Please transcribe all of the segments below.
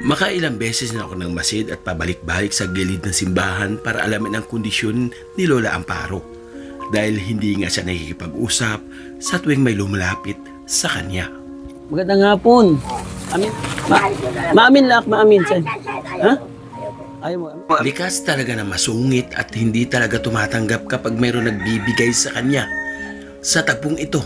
Makailang beses na ako ng masid at pabalik-balik sa gilid ng simbahan para alamin ang kondisyon ni Lola Amparo dahil hindi nga siya nakikipag-usap sa tuwing may lumalapit sa kanya. Magandang hapon. Amin. Maamin lang, maamin. Ha? Ayaw mo. Likas talaga na masungit at hindi talaga tumatanggap kapag mayroon nagbibigay sa kanya. Sa tagpong ito,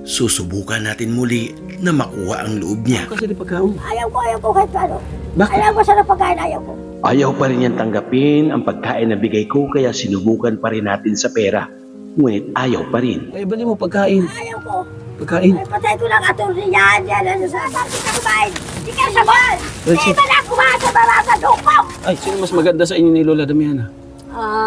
susubukan natin muli na makuha ang loob niya. Kasi di pagkaon. Ayaw ko kahit paano. Bakit? Ayaw ko sa pagkain, ayaw ko. Ayaw pa rin niyang tanggapin ang pagkain na bigay ko kaya sinubukan pa rin natin sa pera. Ngunit ayaw pa rin. Ay, bali mo pagkain. Ayaw ko. Pagkain. Ay, patay ko lang attorney yan. Yan, sa bakit ka kumain. Hindi ka sa mall. Hindi ba na kumain sa barata dukong? Ay, sino mas maganda sa inyo ni Lola Damiana?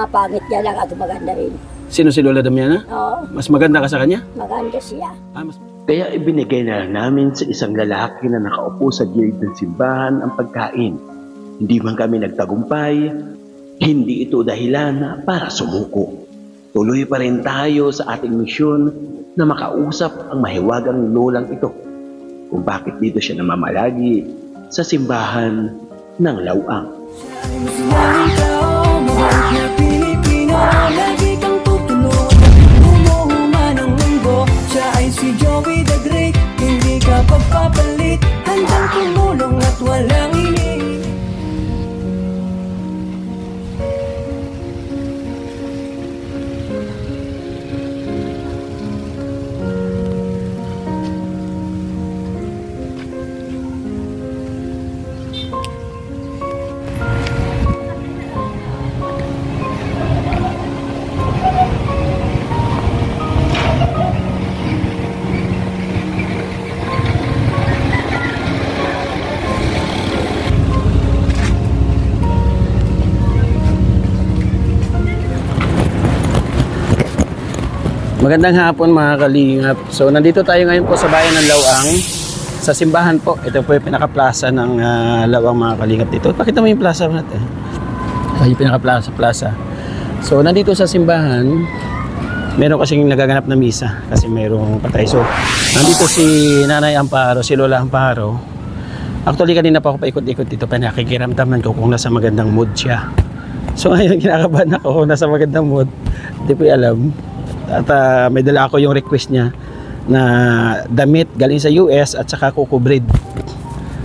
Pangit niya lang at maganda rin. Sino si Lola Damiana? Oo, Mas maganda ka sa kanya? maganda siya. Mas... Kaya ibinigay na lang namin sa isang lalaki na nakaupo sa gilid ng simbahan ang pagkain. Hindi man kami nagtagumpay, hindi ito dahilan para sumuko. Tuloy pa rin tayo sa ating misyon na makausap ang mahiwagang lolang ito kung bakit dito siya namamalagi sa simbahan ng Lawang. Siya ay si Joey the Great, hindi ka pagpapalit, handang tumulong at walang ini. Magandang hapon mga kalingap. So nandito tayo ngayon po sa bayan ng Lawang, sa simbahan po. Ito po yung pinaka-plaza ng Lawang mga kalingap dito. Pakita mo yung plaza natin. Yung pinaka-plaza. So nandito sa simbahan, meron kasing nagaganap na misa kasi merong patay. So nandito si Nanay Amparo, si Lola Amparo. Actually kanina pa ako paikot-ikot dito pa nakikiramdaman ko kung nasa magandang mood siya. So ngayon kinakabahan ako kung nasa magandang mood. Hindi ko alam. At may dala ako yung request niya na damit galing sa US at saka Coco Bread.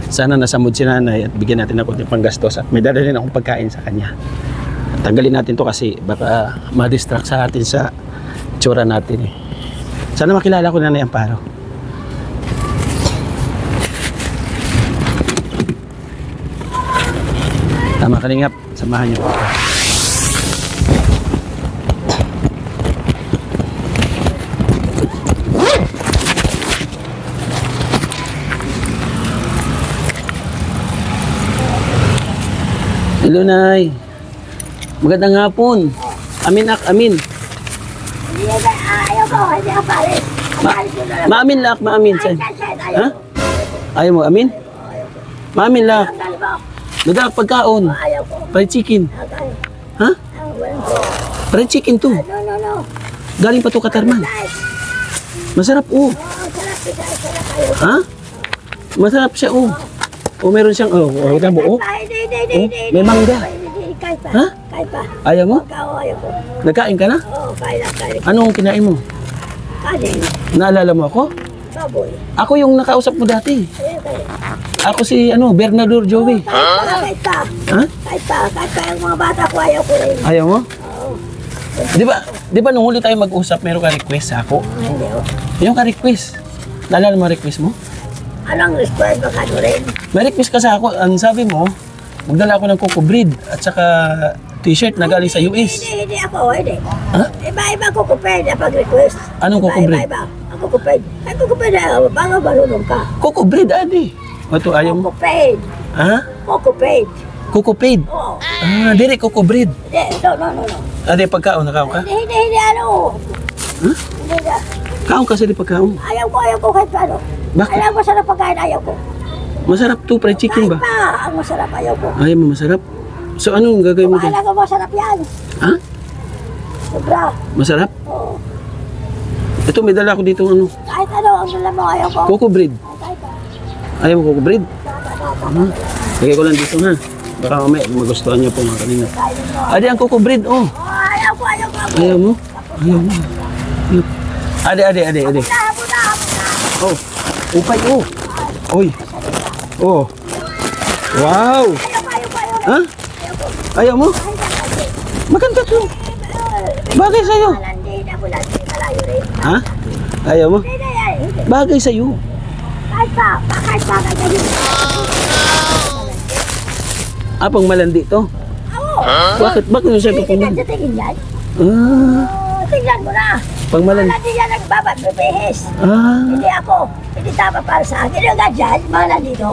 Sana nasa mood si Nanay at bigyan natin ng konting panggastos at may dala rin akong pagkain sa kanya. Tanggalin natin to kasi baka ma-distract sa atin sa tsura natin eh. Sana makilala ko Nanay Amparo. Tama kalingap, samahan niyo ako. Hello, Nay. Magandang hapon. Amin. Ayaw ko, hindi ako palit. Maamin lang, maamin. Ha? Ayaw mo, amin? Maamin lang. Nagdala pagkaon. Ayaw ko. Fried chicken. Ha? Fried chicken to. No. Galing pa to Katarman. Masarap, oh. Sarap. Ha? Masarap siya, oh. O meron siyang, kita mo, oh. Hindi. May mangga. Kahit pa. Ha? Kahit pa. Ayaw mo? Ayaw ko. Nagkain ka na? Oo, kain. Anong kinain mo? Kanin. Naalala mo ako? Baboy. Ako yung nakausap mo dati. Kayo. Ako si, Bernador Joey. Kahit pa. Ha? Kahit pa yung mga bata ko, ayaw ko rin. Ayaw mo? Oo. Di ba nung huli tayo mag-usap, meron ka request sa ako? Hindi ko. Yung ka request. Naalala mo request mo? Anong request baka nyo rin? May request ka sa ako. Ang sabi mo, magdala ako ng Coco Bread at saka t-shirt na galing sa US. Hindi ako. Ha? Iba ko kuped pag request. Anong Coco Bread? Iba. Ang kukuped. Ay, kukuped na. Baka marunong ka. Coco Bread, adi. Ito, ayaw mo? Kukuped. Ha? Kukuped. Coco Bread. Oo. Dire Coco Bread. No. Adi, pagkaon, nakaon ka? Hindi, ano. Ha? Hindi na. Kaon ka sa di pagkaon. Ayaw ko kahit paano. Bakit? Ayaw ko sarap pagkain, ayaw ko. Masarap to, fried chicken Kahit ba? pa, ang masarap, ayaw ko. Ayaw mo masarap? So, anong gagawin mo doon? Alam ko masarap yan. Ha? Sobra. Masarap? Oo. Ito, may dala ko dito, Kahit ano, ang dala mo, ayaw ko. Coco Bread. Kahit pa. Ayaw mo Coco Bread? Tama. Lagay ko lang dito ha. Baka mamaya magustuhan niyo po mga kalingap. Adi, ang kuko bread, oh. Ayaw ko. Ayaw mo? Ayaw mo. Adi. Oh, upay, oh. Oy. Oh. Wow. Ha? Ayaw mo? Maganda to. Bagay sa'yo. Ha? Ayaw mo? Bagay sa'yo. Kahit pa. Pang malandi to. Bakit? Bakit mo siya tukunan? Tingin yan. Tingnan mo na. Pang malandi. Hindi yan nagbababibihis. Ah. Hindi ako. Hindi tama para sa akin. Yung ganyan, mga nandito.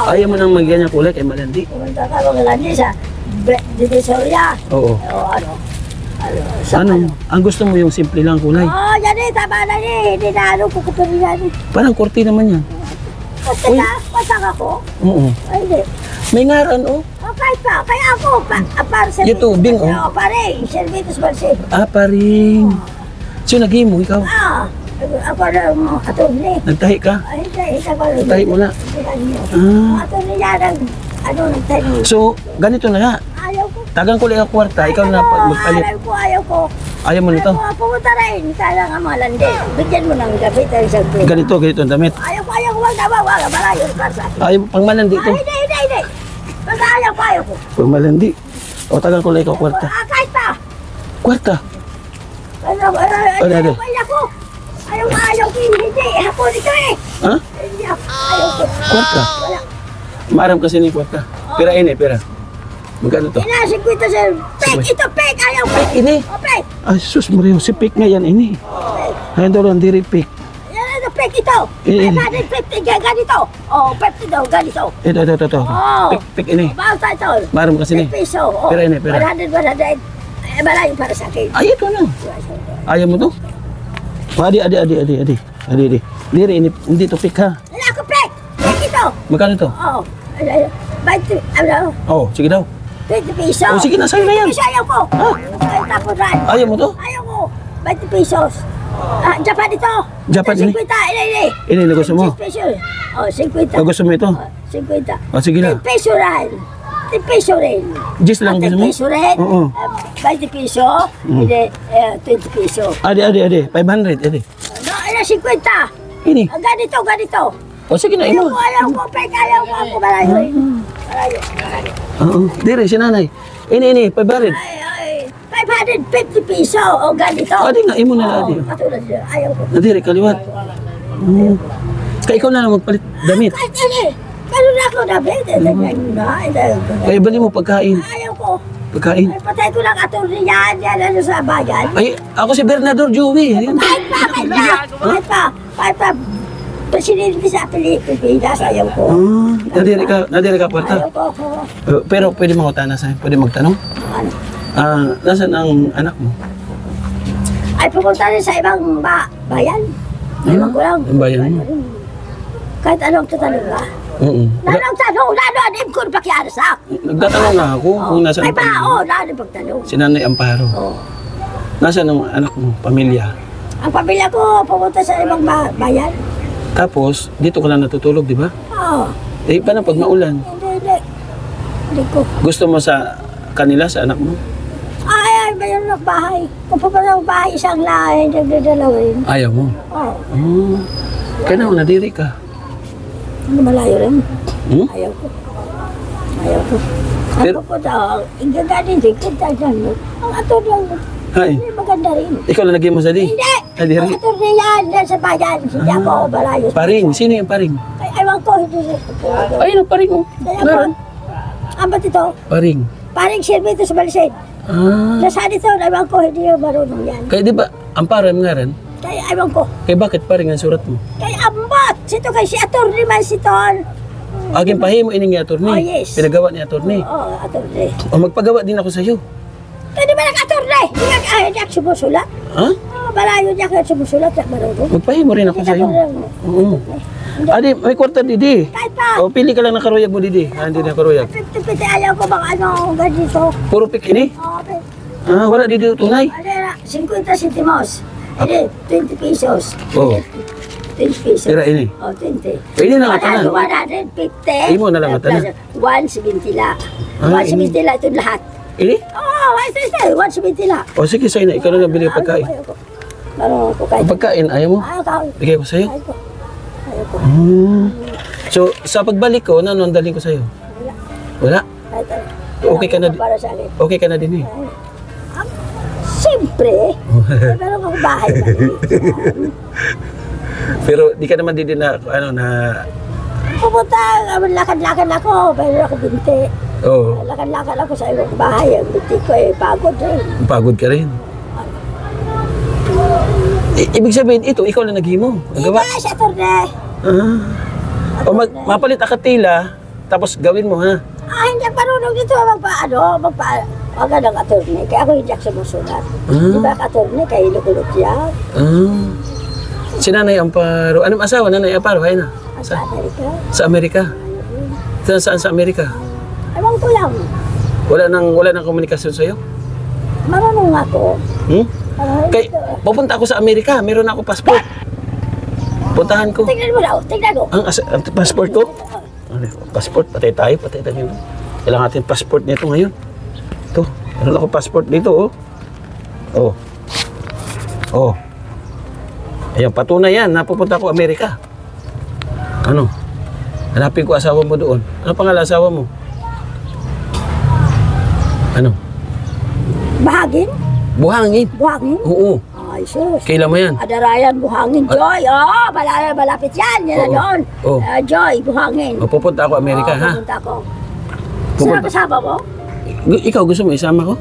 Ayaw mo nang magganyan kulay kay malandi. Pumunta ka mga nandito sa Divisoria. Oo. Ano? Ang gusto mo yung simple lang kulay? Yan tama na Hindi na kukutunin yan. Parang korte naman yan. Kasi na, pasang ako. Oo. Ay, hindi. May ngaran, oh. Kahit pa, kaya ako, para sa... Yung tubing, oh. Pare, servitos balsin. Paring. So, naghimo ikaw? Ako na attorney. Nagtahi ka? Ay, hindi ako. Nagtahi mo na? Attorney yan ang, nagtahi. So, ganito na nga. Ayaw ko. Tagang kulay ang kwarta, ikaw na magpalit. Ayaw ko. Ayaw mo nito? Ayaw ko, pumunta rin. Kaya nga mga landi. Bigyan mo ng gabi tayo sa pwede. Ganito ang damit. Ayaw ko, wag na, malayo ka sa akin. Ayaw, pang malandi to. Hindi. Basta ayaw ko. Pang malandi. O, tagang kulay ikaw kwarta. Kahit pa. Kwarta? Ayaw ko. Ayaw ko, hindi. Hapon ito eh. Ha? Hindi ako. Ayaw ko. Kwarta? Wala. Maaram kasi ni kwarta. Pera ini, pera. Magkano to? Inasig ko ito sir. Pek, ito pek. Ayaw ko. Ini? O pek. Ay, sus Mario, si Pik nga yan, ini. Ayun daw lang, diri Pik. Yan ito pek ito. Eh. Ay, natin 50 ganito. O, 50 daw, ganito. Ito. Oo. Pik ini. Basta ito. Maaram kasi ni. 10 piso. O, Pera ini, pera. 100. Malayo para sa akin. Ay, ito na. Ayaw mo to? Adi. Diri, ini, hindi to Pik ha. Wala ko pek. Pek ito. Magkano to? Oo. 20, Oh, sige daw. 20 piso. Oh, sige na, sa'yo na yan. 20 piso ayaw ko. Tapos ran. Ayaw mo to? Ayaw ko. 20 pesos. Japan ito. Japan ini? 50. Ini. Ini na gusto mo? 10 peso. Oh, 50. O, gusto mo ito? 50. O, sige na. 10 peso rin. 10 peso rin. Gis lang 10 gusto mo? peso rin. Oo. 20 peso. Hindi, 20 peso. Adi. 500, adi. No, ina 50. Ini. Ganito. O, sige na, imo. Ayaw ko, pek. Ayaw ko. Ako malayo. Malayo. Oo. Diri, si nanay. Ini, 500. Ay, 550 piso. O, ganito. Adi nga, imo na adi. Katulad siya. Ayaw ko. Nadiri, kaliwat. Kaya ikaw na lang magpalit damit. Kahit ano Kano na ako nabi? Kaya bali mo pagkain. Ayaw ko. Pagkain. Ay, patay ko lang attorney yan. Yan ano sa bayan. Ay, ako si Bernador Joey. Kahit pa. Presidente sa Pilipinas. Ayaw ko. Nadiri ka kwarta. Ayaw ko. Pero pwede makutana sa'yo. Pwede magtanong. Ano? Nasaan ang anak mo? Ay, pumunta rin sa ibang bayan. Ayaw ko lang. Ang bayan mo? Kahit anong tatanong ka. Nanong tanong, anim ko pakyara sa akin. Nagtatanong nga ako kung nasaan May bao, nanong pagtanong. si Nanay Amparo. Nasaan ang anak mo, pamilya? Ang pamilya ko pumunta sa ibang bayan. Tapos, dito ka lang natutulog, di ba? Oo. Eh, paano pag maulan? Hindi ko. Gusto mo sa kanila, sa anak mo? Ay, mayroon ng bahay. Kung pupunta ng bahay, isang lahi, nagdadalawin. Ayaw mo? Oo. Kaya na, nadiri ka. Ano malayo rin? Ayaw ko. Pero- Ako po daw, igaganin din kita dyan. Ang ator lang, Ay, hindi maganda rin. ikaw lang naging mo sa di? Hindi! Nadiri? Ang ator na yan, dyan sa bayan. Hindi ako malayo. Paring, sino yung paring? Ay, ewan ko, hindi rin. Ayun ang paring mo. Kaya po, Meron. ang ba't ito? Paring. Parang servito sa Balisin. Nasaan ito, ewan ko, hindi yung marunong yan. Kaya di ba, Amparo ang ngaran? Kaya ewan ko. Kaya bakit paring ang surat mo? Kaya ambot! Sito kay si attorney man si Ton. Aging pahimo ining attorney. Oh, yes. Pinagawa ni attorney. Oo, attorney. O magpagawa din ako sa iyo. Kaya di ba nag-attorney? Hindi ako sumusulat. Ha? Malayo niya ako sumusulat sa marunong. Magpahimo rin ako sa iyo. Oo. Adi, may kwarta didi. Kahit pa, O pili ka lang ng karuyag mo didi. Hindi na karuyag. 50-50 ayaw ko bang ano, ganito. Puro pik ini. Okay. Wala didi tunay. Ano na, 50 centimos. Hindi, 20 pesos. Oo. 20 pesos. Tira ini. Oh, 20. Ini na nga tanan. 150. Imo na lang nga tanan. 170 la. Ah, 170 la ito lahat. Ini? Oh, ito, 170 la. O sige, sa'yo na. Ikaw na lang bili ng pagkain. Ayoko. Ano ko kain? Ang pagkain, ayaw mo? Ayaw ka. Bigay ko sa'yo. Ayoko. Ayoko. So, sa pagbalik ko, ano ang daling ko sa'yo? Wala? Ito. Okay ka na Para sa akin. Okay ka na din eh. Siyempre. Meron akong bahay maliit. Pero di ka naman din na, ano, na... Pupunta, lakad-lakad ako, pero ako binti. Oh, Lakad-lakad ako sa ibang bahay. Ang binti ko pagod rin. pagod ka rin. Ibig sabihin, ito, ikaw na naghimo. Ang gawa. Ika, sa turne. O mapalit akatila, tapos gawin mo ha. Hindi ako marunong dito wag ng attorney. Kaya ako hindi ako sumusunod. Di ba attorney, kaya inukulot yan. Si Nanay Amparo, anong asawa Nanay Amparo? Ay na. Sa Amerika. Sa Amerika? Saan sa Amerika? Ewan ko lang. Wala nang komunikasyon sa'yo? Marunong ako. Kay, pupunta ako sa Amerika, meron ako passport. Puntahan ko. Tignan mo daw, tignan mo. Ang passport ko? Ano, passport, patay tayo dito. Kailangan natin passport nito ngayon. Ito, meron ako passport dito, oh. Oh. Oh. Ayan, patunay yan, napupunta ako Amerika. Ano? Hanapin ko asawa mo doon. Ano pangalan asawa mo? Ano? Bahagin? Buhangin. Buhangin? Oo. Ay, sus. Kailan mo yan? Adarayan, buhangin. Joy, malapit yan. Yan na Oo. yun. Oo. Joy, buhangin. O, pupunta ako Amerika, ha? Pupunta ako. Pupunta. Sino kasama mo? Ikaw gusto mo isama ko?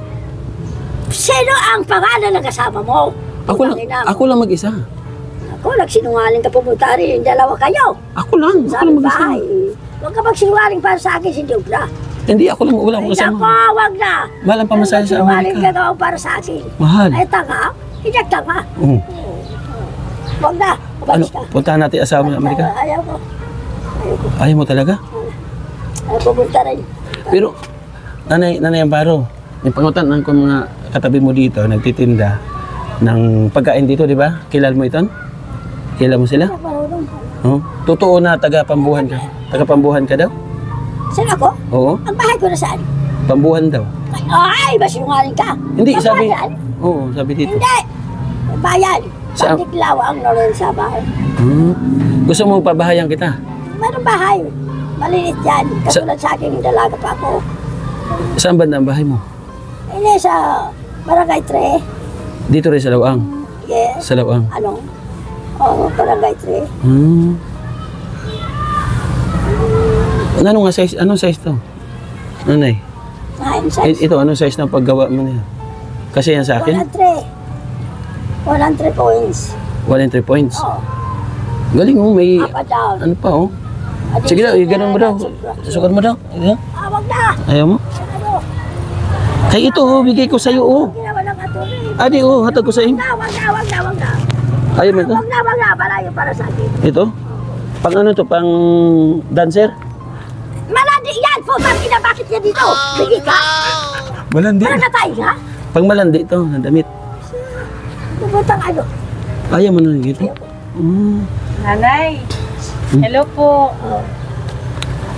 Sino ang pangalan ng kasama mo? Ako lang mag-isa. Ako, nagsinungaling ka pumunta rin. Dalawa kayo. Ako lang Sa mag-isa. bahay. Huwag ka magsinungaling para sa akin, si Jobra. Hindi, wala akong Ay, kasama. ako, wag na. Mahal ang pamasahe sa Magsinungaling Amerika. ka daw para sa akin. Mahal. Ay, tanga. Hindi tanga. Oo. Wag na. Ano, Umalis ka. puntahan natin asawa mo sa Amerika? Ayaw ko. Ayaw mo talaga? Ayaw pupunta rin. Pero, Nanay Amparo, may pangutan ko mga katabi mo dito, nagtitinda ng pagkain dito, di ba? Kilala mo ito? Kilala mo sila? Marunong. Oh? Totoo na taga-pambuhan ka? Taga-pambuhan ka daw? Saan ako? Oo. Ang bahay ko na saan? Pambuhan daw. Ay, masinungaling ka. Hindi, Ang sabi... bayan? Oo, sabi dito. Hindi. Ang bayan. Saan? Pandiklaw ang noron sa bahay. Gusto mo pabahayan kita? Mayroong bahay. Maliit yan. Katulad sa akin, dalaga pa ako. Saan banda ang bahay mo? Hindi sa Barangay 3. Dito rin sa Lawang. Yes. Sa Lawang. Ano? Oo, Barangay 3. Anong size to? Nanay? Nine size. Ito, anong size ng paggawa mo niya? Kasi yan sa akin? 103 points. 1 and 3 points. Oo. Galing mo, may... Up and down. Ano pa, oh? Sige daw, ganun mo daw. Sukat mo daw. Ayan. Wag na. Ayaw mo? Ano? Kay ito, oh, bigay ko sa'yo, oh. Ginawa ng atuloy. Adi, oh, hatag ko sa'yo. Wag na. Ayaw mo ito? Wag na. Malayo para sa akin. Ito? Pang ano to? Pang dancer? Malandi yan! Putang ina, bakit yan dito? Bigay ka? Malandi. Para na tayo, ha? Pang malandi ito, na damit. Puputang ano? Ayaw mo na dito? Nanay, hello po.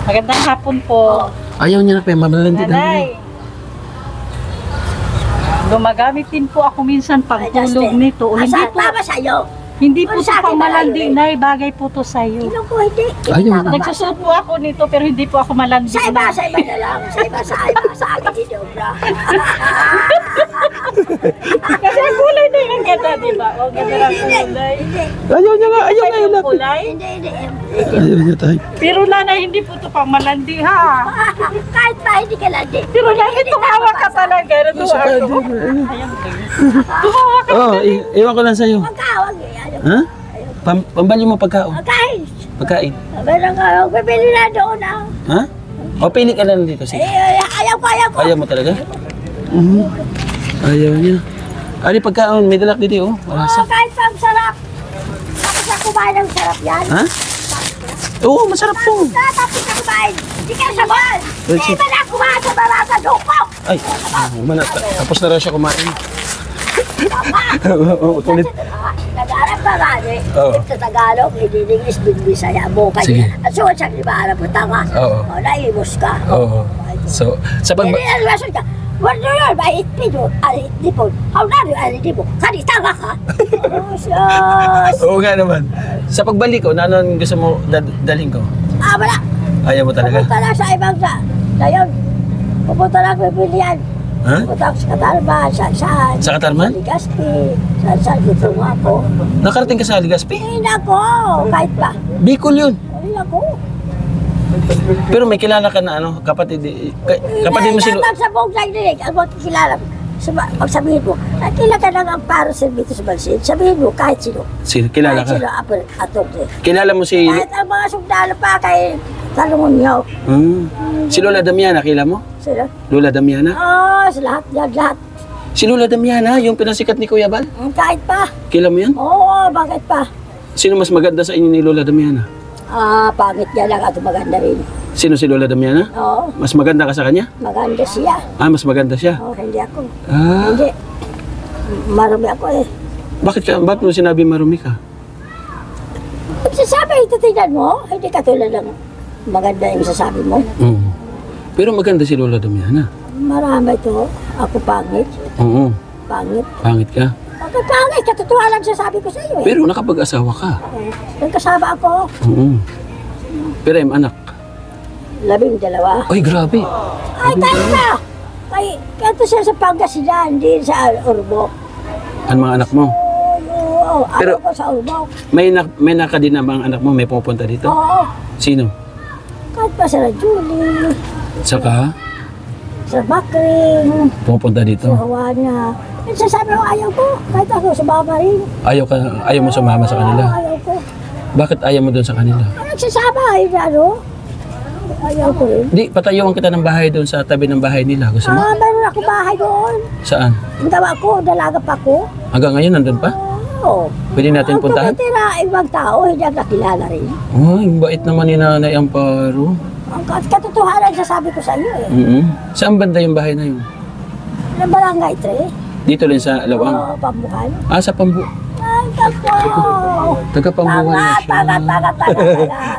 Magandang hapon po. Ayaw niya na pa, mamalandi na. Nanay, gumagamit din po ako minsan pagtulog nito. Hindi po, Tama sa'yo. hindi po Sa ito akin, pamalandi, malayo Nay. Bagay po to sa'yo. Ilang ko hindi. Ayaw. Nagsusuot po ako nito pero hindi po ako malandi. Sa iba na lang. Sa akin, hindi obra. Kasi ang kulay na yung ganda, di ba? O ganda ng kulay. Ayaw niya nga, ayaw nga. Yung kulay. Hindi. Ayaw niya tayo. Pero Nanay, hindi po ito pang malandi, ha? Kahit pa, hindi ka lang din. Pero Nanay, tumawa ka talaga. Natuwa ako. Tumawa ka. Oh, iwan ko lang sa'yo. Wag ka. Ha? Pambali mo pagkaon. Kahit. Pagkain. Meron ka. Bibili na doon na. Ha? O, pili ka lang dito. Sige. Ayaw ko. Ayaw mo talaga? Ayaw niya. Ari, pagkaon, may dalak dito, oh. Malasa. Kahit pa ang sarap. Tapos na kumain ang sarap yan. Ha? Oo, masarap to. Tapos na kumain. Hindi ka sabon. Well, Hindi ba na kumain sa barata duko? Ay, tapos na raw siya kumain. Oo, ulit. Nag-arap Marami. Oo. Sa Tagalog, hindi English, Bisaya mo. Sige. Kaya, at so, sa libara mo, tama. Oo. O, naimos ka. Oo. So, sa pag... Hindi na lason ka. Wala yun, may itpid mo. Ay, itpid mo. How na rin, ay, itpid mo. Kani, tama ka. Oh, sus. Oo nga naman. Sa pagbalik ko, na anong gusto mo dalhin ko? Ah, wala. Ayaw mo talaga? Pupunta lang sa ibang sa. Ngayon, pupunta lang sa Bilian. Ha? Pupunta ako sa Katarman, saan. Sa Katarman? Sa Ligaspi. Saan gusto mo ako. Nakarating ka sa Legazpi? Hindi ako, kahit pa. Bicol yun. Hindi ako. Pero may kilala ka na ano, kapatid mo si Pag sa buong nagdinig, ang magkikilala mo. Pag sabihin mo, nakila ka ng Amparo Servito sa Balsin, sabihin mo kahit sino. kilala Kahit ka? sino, attorney. Kilala mo si Kahit ang mga sundalo pa kay Talungon niyo. Si Lola Damiana, kilala mo? Sino? Lola Damiana? Sa lahat yan, lahat. Si Lola Damiana, yung pinasikat ni Kuya Bal? Kahit pa. Kilala mo yan? Oo, bakit pa? Sino mas maganda sa inyo ni Lola Damiana? Pangit niya lang at maganda rin. Sino si Lola Damiana? Oo, Mas maganda ka sa kanya? maganda siya. Mas maganda siya. Oo, hindi ako. Ah, Hindi. Marami ako eh. bakit mo sinabi marumi ka? Sasabi, ito tingnan mo, hindi katulad ng maganda yung sasabi mo. Pero maganda si Lola Damiana. Marami ito. Ako pangit. Oo, Pangit. pangit ka. Ako pangit. Katotohanan sasabi ko sa iyo eh. Pero nakapag-asawa ka. Nagkasama ako. Oo. Pero yung anak. 12. Ay, grabe. Ay, tayo na! Kaya ito siya sa Pangasinan, hindi sa Urbok. Ang mga anak mo. Oo, Pero- ano ko sa Urbok. May nakadin na bang anak mo may pupunta dito? Oo, Sino? kahit pa sa Julie, Saka sa Bakring, pupunta sa dito. Hawana. Sasabi ko ayaw ko, kahit ako sa Baba rin. Ayaw mo sumama sa kanila. Oo, ayaw ko. Bakit ayaw mo doon sa kanila? Nagsasama, ano? Ayaw ko rin. Di, patayuan kita ng bahay doon sa tabi ng bahay nila. Gusto mo? Meron ako bahay doon. Saan? Ang tawa ko, dalaga pa ko. Hanggang ngayon nandun pa? Oo. Pwede natin Ang puntahan? tumitira, ibang tao, hindi ako nakilala rin. Ay, bait naman ni Nanay Amparo. Ang katotohanan sasabi ko sa iyo eh. Saan banda yung bahay na yun? Ng barangay 3. Dito rin sa Lawang. Oo, Pambuhan. Sa Pambu. Ay, tako. Taga-Pambuhan na siya.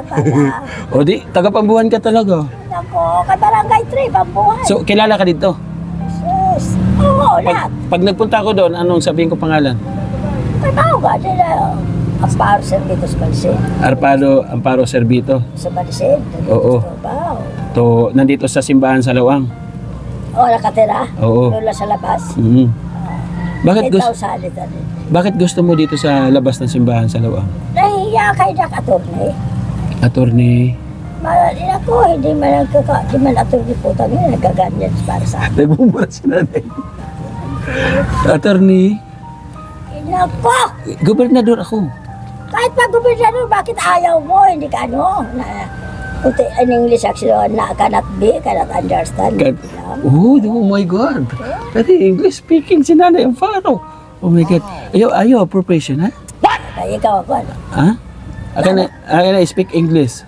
Taga. O di, taga-Pambuhan ka talaga. Ako, kay barangay 3, Pambuhan. So, kilala ka dito? Sus. Oo, lahat. Pag nagpunta ako doon, anong sabihin ko pangalan? Kay tao ba? Nila, Amparo Servitos Balsin. Amparo Servito. Sa Balsin. Oo. Nandito sa simbahan sa Lawang. Oo, nakatira. Oo. Lula sa labas. Bakit May gusto tao sa alita rin. Bakit gusto mo dito sa labas ng simbahan sa Lawang? Nahihiya kay Jack Attorney. Attorney. Malin ako, hindi man attorney po tayo, nagaganyan para sa akin. Nagmumura si nanay. Attorney. Nako! Gobernador ako. Kahit pa gobernador, bakit ayaw mo? Hindi ka ano? In English actually, cannot be, cannot understand. Oh my God. Pwede English speaking si Nanay Amparo. Oh my God. Ayaw professional? Kaya ikaw ako, ano? Ha? I speak English.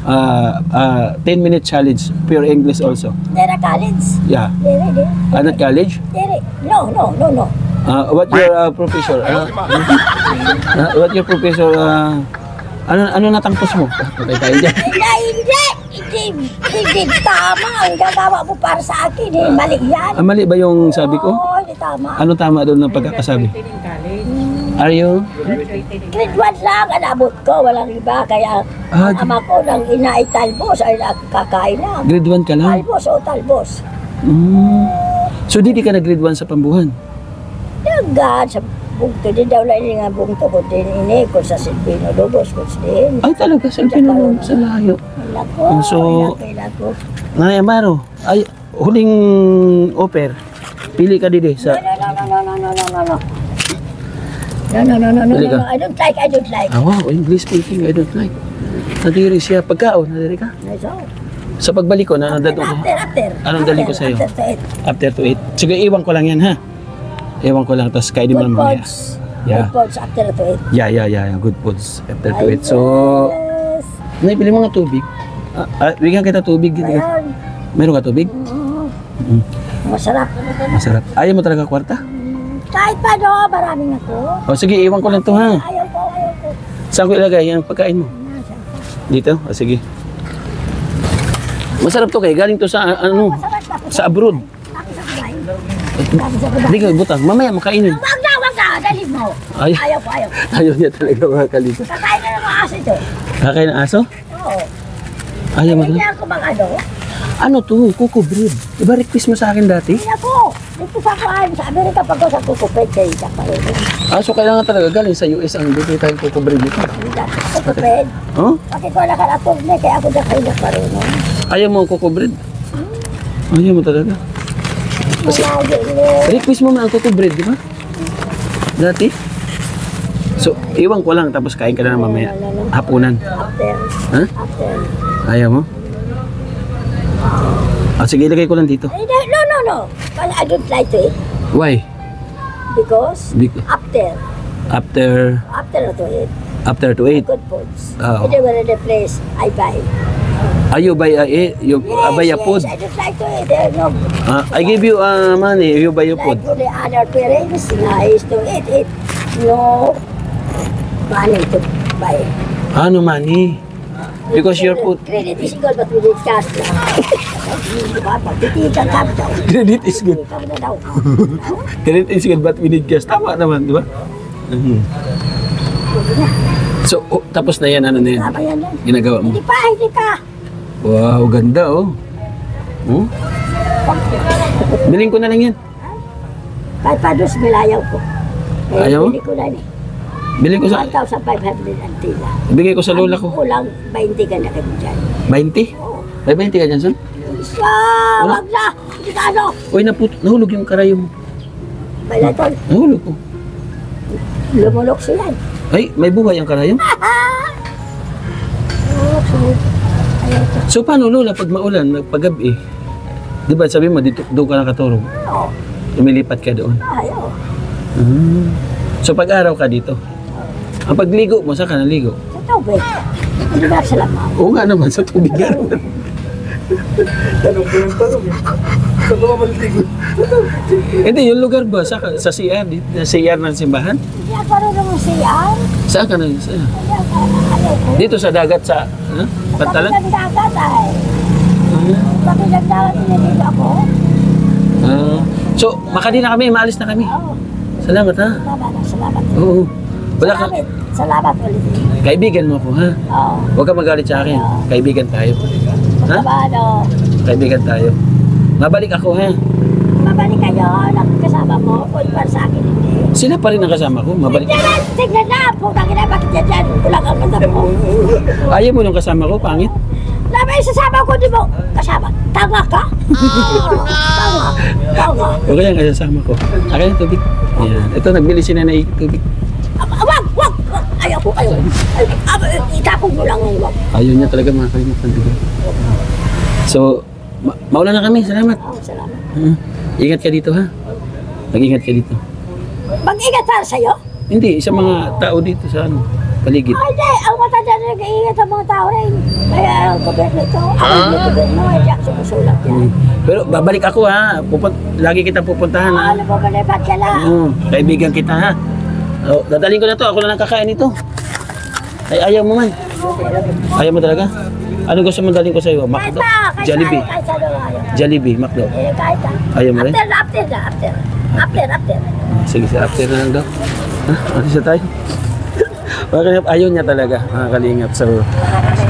10-minute challenge. Pure English also. Dera college? Yeah. Dere. Not college? No. What your professor? What your professor? Ano natangkos mo? Patay tayo dyan. Hindi tama ang gagawa mo para sa akin. Mali yan. Mali ba yung sabi ko? Oo, hindi tama. Ano tama doon ng pagkakasabi? Are you? Grade 1 lang, anabot ko, walang iba. Kaya ang ama ko nang ina ay talbos, ay kakain lang. Grade 1 ka lang? Talbos o talbos. So di ka na grade 1 sa Pambuhan? Dagan sa bugto, di daw lang nga bugto ko din ini ko sa Silvino Lobos ko din. Ay talaga, saan pinulong sa layo? Nako, So- nako. Nanay Amaro, ay huling offer. Pili ka dito sa... No. I don't like. Wow, English speaking, I don't like. Nadiri siya. Pagkaon, nadiri ka? So, Sa pagbalik ko, nanandado ko. after. Anong dali ko sa'yo? After to it. After to 8. Sige, iwan ko lang yan, ha? Iwan ko lang, tapos kainin mo Good naman mamaya. pods. Yeah. Good pods after to it. Yeah. Good foods. After to 8. So, Yes. naipili mo nga tubig. Bigyan kita tubig. Ayan. Meron ka tubig? Masarap. Masarap. Ayaw mo talaga kwarta? Kahit pa no, maraming ako. O sige, iwan ko lang to, ha? Ayaw ko. Saan ko ilagay yung pagkain mo? Dito? Ah, sige. Masarap to kay. Galing to sa ano? Sa abroad. Hindi ko butang. Mamaya makainin. Wag na, dali mo. Ay. Ayaw ko. Ayaw niya talaga mga kalingap. Kakain na ng mga aso ito. Kakain ng aso? Oo. Ayaw mo. Kaya ko bang ano? Ano to? Coco bread. Diba request mo sa akin dati? Hindi ako. Dito sa kuhaan. Sa Amerika pag ako sa kukupit kayo sa parin. Ah, so kailangan talaga galing sa US ang bibili tayong coco bread dito. Kukupit. Oh? Bakit wala ka na turne? Kaya ako dyan kayo sa parin. Ayaw mo coco bread? Ayaw mo talaga? Kasi request mo ang coco bread, di ba? Dati? So, iwan ko lang tapos kain ka na mamaya. Hapunan. After. Ha? After. Ayaw mo? Ah, sige, ilagay ko lang dito. No. Well, I don't like to eat. Why? Because after After to eat, to eat. good foods. Oh. Anywhere in the place, I buy. You buy buy a food. Yes, I don't like to eat. There no. I give you money, you buy your food. Like to the other parents, nice to eat. No money to buy. Ano money? Because your food. Credit is good, but we need cash lang. Pagtitigan kami daw. Credit is good. Kami na daw. Credit is good but we need gas. Tama naman, di ba? Mhm. So, tapos na yan, ano na yan? Tama yan lang. Ginagawa mo? Hindi ka. Wow, ganda oh. Hmm? Biling ko na lang yan. Kahit pa doon, bilayaw ko. Ayaw mo? Bili ko na ni. Biling ko sa... 1,500 ang tila. Bigay ko sa lola ko. Kulang 20 ka na kami dyan. 20? May 20 ka dyan, son? Wag na! Hindi ka ano! Uy, nahulog yung karayom. May latol. Nahulog ko. Lumulok siya yan. Ay, may buhay ang karayom? Lumulok siya. Ayaw ko. So, paano lola pag maulan, pag gabi? Di ba sabi mo, dito, doon ka nakatulog? Oo. Lumilipat ka doon. Ayaw. So, pag araw ka dito? Ang pagligo mo, saan ka naligo? Sa tubig. Hindi ba sila ma? Oo nga naman, sa tubig ka naman. Hindi, yung lugar ba? Sa CR? Sa CR ng simbahan? Hindi ako marunong siya. Saan ka na? Saan? Hindi ako ayaw ko. Dito sa dagat sa Pantalan? Bakit nagdagat ay? Bakit nagdagat nilito ako? So, makadi na kami, maalis na kami. Oo. Salamat ha. Salamat. Oo. Wala ka. Salamat ulit. Kaibigan mo ako ha. Oo. Huwag ka magalit sa akin. Kaibigan tayo. Ha? Magkabano. Kaibigan tayo. Mabalik ako ha. Mabalik kayo. Nakasama mo. Kung para sa akin hindi. Sila pa rin ang kasama ko. Mabalik. Yan! Tignan na! Putang ina, bakit yan dyan? Kulang ang ganda mo. Ayaw mo nung kasama ko, pangit. Laban yung sasama ko, di mo kasama. Tanga ka? Tanga. O kaya nga kasama ko. Akin ang tubig. Yan. Ito, nagbili si nanay tubig. Wag! Ayaw ko. Itapong mo lang ngayon. Ayaw niya talaga mga kalimutan. So, maulan na kami. Salamat. Salamat. Ingat ka dito ha. Mag-ingat ka dito. Mag-ingat para sa'yo? Hindi, sa mga tao dito sa paligid. Ay, di. Ang matanda na nag-iingat ang mga tao rin. Kaya ang gobyerno ito. Ang gobyerno ay diyak sumusulat yan. Pero babalik ako ha. Lagi kita pupuntahan ha. Ano ba malipat ka lang? Kaibigan kita ha. Dadaling ko na to. Ako na lang kakain ito. Ay, ayaw mo man. Ayaw mo talaga? Ano gusto mo daling ko sa'yo? Kahit Macdo? pa. Jollibee? Kahit sa doon ayaw. Jollibee, Macdo. Kahit pa. Ayaw mo rin? After. Sige, sa after na lang daw. Ha? Alis na tayo. Mga kalingap, ayaw niya talaga, mga kalingap. So,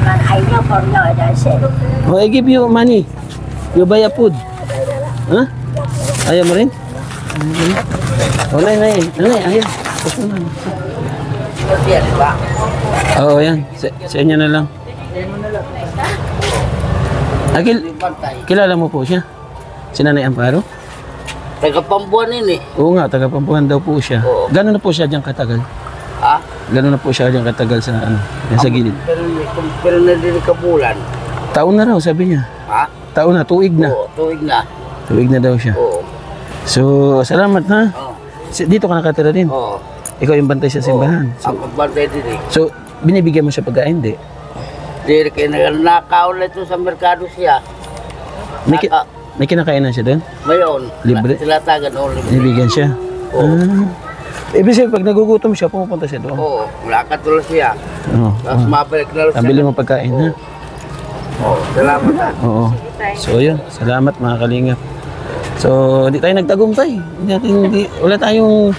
I know for no, that's it. I give you money. You buy a food. Ha? Ayaw mo rin? Wala na eh. Ayaw. Gusto na. Oo, yan. Sa inyo na lang. Kilala mo po siya? Si Nanay Amparo? Taga-Pambuan yun eh. Oo nga, taga-Pampuan daw po siya. Oo. Gano'n na po siya diyang katagal? Ha? Gano'n na po siya diyang katagal sa yan sa gilid? Pero na din kabulan. Taon na raw, sabi niya. Ha? Taon na, tuig na. Oo, tuwig na. Tuig na daw siya. Oo. So, salamat ha. Oo. Dito ka nakatira din. Oo. Ikaw yung bantay sa simbahan. Ang pagbantay din eh. So, binibigyan mo siya pagkain, di? Dili kayo nakaulit ito sa merkado siya. May kinakain na siya doon? Mayon. Libre? Sila tagan o libre. Binibigyan siya? Oo. Ibig sabihin, pag nagugutom siya, pumupunta siya doon. Oo, lakad tuloy siya. Oo. Tapos mabalik na lang siya. Pabili mo pagkain, ha? Oo, salamat ha. Oo. So, yun. Salamat, mga kalingap. So, hindi tayo nagtagumpay. Wala tayong...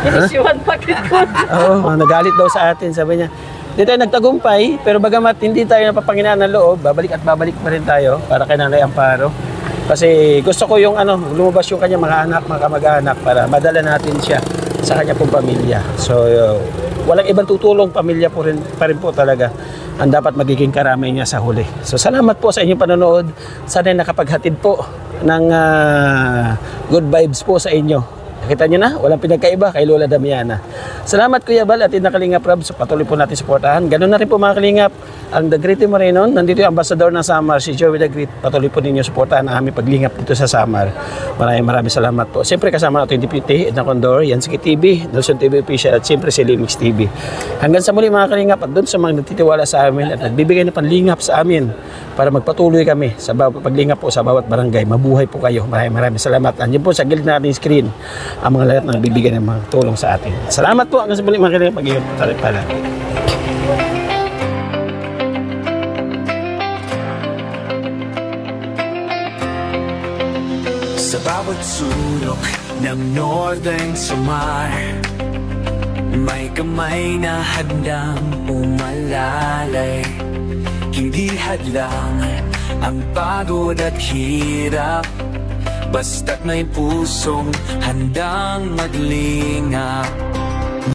Inisyuhan pakit ko. Oo, nagalit daw sa atin. Sabi niya, hindi tayo nagtagumpay, pero bagamat hindi tayo napapanginaan ng loob, babalik at babalik pa rin tayo para kay Nanay Amparo. Kasi gusto ko yung lumabas yung kanya mga anak, mga kamag-anak para madala natin siya sa kanya pong pamilya. So, walang ibang tutulong, pamilya po rin, pa rin po talaga ang dapat magiging karamay niya sa huli. So, salamat po sa inyong panonood. Sana nakapaghatid po ng good vibes po sa inyo. Nakita nyo na, walang pinagkaiba kay Lola Damiana. Salamat Kuya Bal at Ina Kalingap Rob. So, patuloy po natin suportahan. Ganun na rin po mga Kalingap. Ang The Great Moreno, nandito yung ambassador ng Samar, si Joey The Great. Patuloy po ninyo suportahan ang aming paglingap dito sa Samar. Maraming salamat po. Siyempre kasama natin yung Deputy Edna Condor, Yansiki TV, Nelson TV Official at siyempre si Limix TV. Hanggang sa muli mga Kalingap at doon sa mga nagtitiwala sa amin at nagbibigay ng panlingap sa amin para magpatuloy kami sa paglingap po sa bawat barangay. Mabuhay po kayo. Maraming salamat. Andiyan po sa gilid natin screen ang mga lahat na nagbibigay ng mga tulong sa atin. Salamat po. Hanggang sa muli mga Kalingap. Mag-iingat po tayo pala. Sa bawat sulok ng Northern Samar, may kamay na handang umalalay. Hindi hadlang ang pagod at hirap, basta't may pusong handang maglingap.